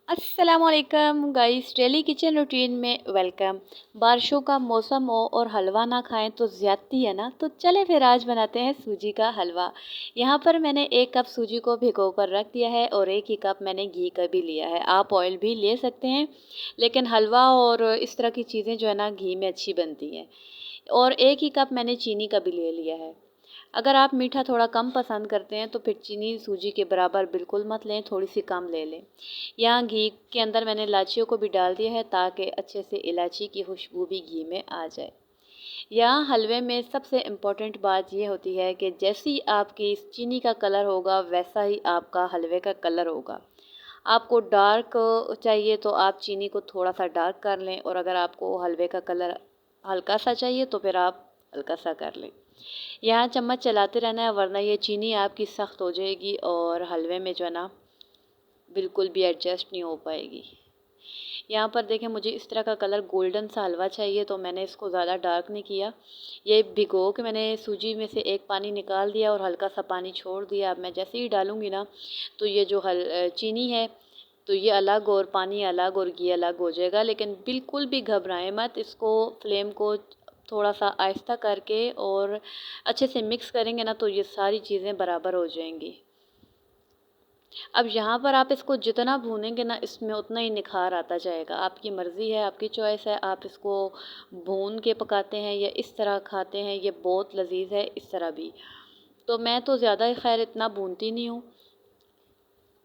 अस्सलामुअलैकुम guys, daily kitchen routine में welcome. बारिशों का मौसम हो और हलवा ना खाएं तो ज़्यादती है ना। तो चले फिर आज बनाते हैं सूजी का हलवा। यहाँ पर मैंने 1 कप सूजी को भिगो कर रख दिया है और 1 ही कप मैंने घी का भी लिया है। आप ऑयल भी ले सकते हैं, लेकिन हलवा और इस तरह की चीज़ें जो है ना घी में अच्छी बनती हैं। और 1 ही कप मैंने चीनी का भी ले लिया है। अगर आप मीठा थोड़ा कम पसंद करते हैं तो फिर चीनी सूजी के बराबर बिल्कुल मत लें, थोड़ी सी कम ले लें। यहाँ घी के अंदर मैंने इलायचियों को भी डाल दिया है ताकि अच्छे से इलायची की खुशबू भी घी में आ जाए। यहाँ हलवे में सबसे इम्पोर्टेंट बात ये होती है कि जैसी आपकी चीनी का कलर होगा वैसा ही आपका हलवे का कलर होगा। आपको डार्क चाहिए तो आप चीनी को थोड़ा सा डार्क कर लें, और अगर आपको हलवे का कलर हल्का सा चाहिए तो फिर आप हल्का सा कर लें। यहाँ चम्मच चलाते रहना है, वरना ये चीनी आपकी सख्त हो जाएगी और हलवे में जो है ना बिल्कुल भी एडजस्ट नहीं हो पाएगी। यहाँ पर देखें, मुझे इस तरह का कलर गोल्डन सा हलवा चाहिए तो मैंने इसको ज़्यादा डार्क नहीं किया। ये भिगो के मैंने सूजी में से एक पानी निकाल दिया और हल्का सा पानी छोड़ दिया। अब मैं जैसे ही डालूँगी ना तो ये जो चीनी है तो ये अलग और पानी अलग और घी अलग हो जाएगा। लेकिन बिल्कुल भी घबराएं मत, इसको फ्लेम को थोड़ा सा आहिस्ता करके और अच्छे से मिक्स करेंगे ना तो ये सारी चीज़ें बराबर हो जाएंगी। अब यहाँ पर आप इसको जितना भूनेंगे ना इसमें उतना ही निखार आता जाएगा। आपकी मर्ज़ी है, आपकी चॉइस है, आप इसको भून के पकाते हैं या इस तरह खाते हैं, ये बहुत लजीज है इस तरह भी। तो मैं तो ज़्यादा खैर इतना भूनती नहीं हूँ,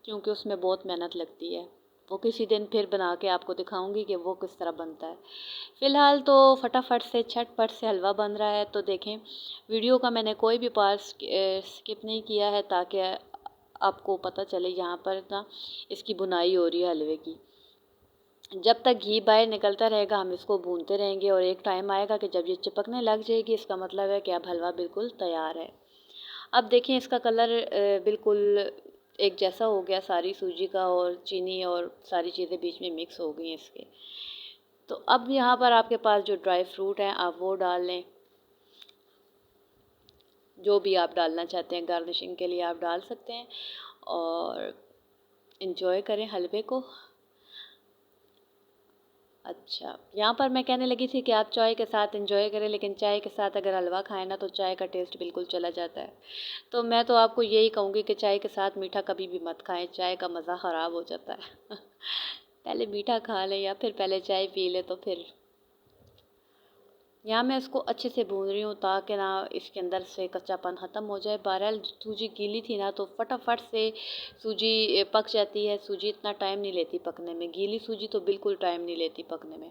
क्योंकि उसमें बहुत मेहनत लगती है। वो किसी दिन फिर बना के आपको दिखाऊंगी कि वो किस तरह बनता है। फ़िलहाल तो फटाफट से झटपट से हलवा बन रहा है। तो देखें, वीडियो का मैंने कोई भी पार्ट स्किप नहीं किया है ताकि आपको पता चले यहाँ पर ना इसकी बुनाई हो रही है हलवे की। जब तक घी बाहर निकलता रहेगा हम इसको भूनते रहेंगे और एक टाइम आएगा कि जब ये चिपकने लग जाएगी, इसका मतलब है कि अब हलवा बिल्कुल तैयार है। अब देखें, इसका कलर बिल्कुल एक जैसा हो गया, सारी सूजी का और चीनी और सारी चीज़ें बीच में मिक्स हो गई हैं इसके। तो अब यहाँ पर आपके पास जो ड्राई फ्रूट हैं आप वो डाल लें, जो भी आप डालना चाहते हैं, गार्निशिंग के लिए आप डाल सकते हैं और इन्जॉय करें हलवे को। अच्छा, यहाँ पर मैं कहने लगी थी कि आप चाय के साथ एंजॉय करें, लेकिन चाय के साथ अगर हलवा खाएं ना तो चाय का टेस्ट बिल्कुल चला जाता है। तो मैं तो आपको यही कहूँगी कि चाय के साथ मीठा कभी भी मत खाएं, चाय का मज़ा ख़राब हो जाता है। पहले मीठा खा लें या फिर पहले चाय पी लें तो फिर। यहाँ मैं इसको अच्छे से भून रही हूँ ताकि ना इसके अंदर से कच्चापन ख़त्म हो जाए। बहरहाल सूजी गीली थी ना तो फटाफट से सूजी पक जाती है। सूजी इतना टाइम नहीं लेती पकने में, गीली सूजी तो बिल्कुल टाइम नहीं लेती पकने में।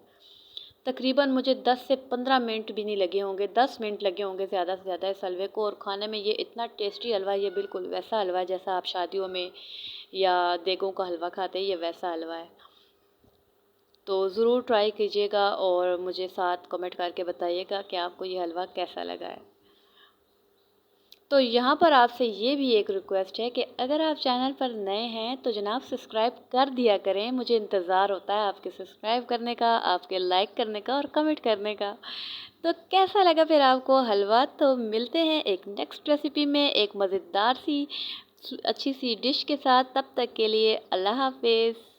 तकरीबन मुझे 10 से 15 मिनट भी नहीं लगे होंगे, 10 मिनट लगे होंगे ज़्यादा से ज़्यादा इस हलवे को। और खाने में ये इतना टेस्टी हलवा है, ये बिल्कुल वैसा हलवा है जैसा आप शादियों में या देगों का हलवा खाते हैं, ये वैसा हलवा है। तो ज़रूर ट्राई कीजिएगा और मुझे साथ कमेंट करके बताइएगा कि आपको ये हलवा कैसा लगा है। तो यहाँ पर आपसे ये भी एक रिक्वेस्ट है कि अगर आप चैनल पर नए हैं तो जनाब सब्सक्राइब कर दिया करें। मुझे इंतज़ार होता है आपके सब्सक्राइब करने का, आपके लाइक करने का और कमेंट करने का। तो कैसा लगा फिर आपको हलवा? तो मिलते हैं एक नेक्स्ट रेसिपी में एक मज़ेदार सी अच्छी सी डिश के साथ। तब तक के लिए अल्लाह हाफिज़।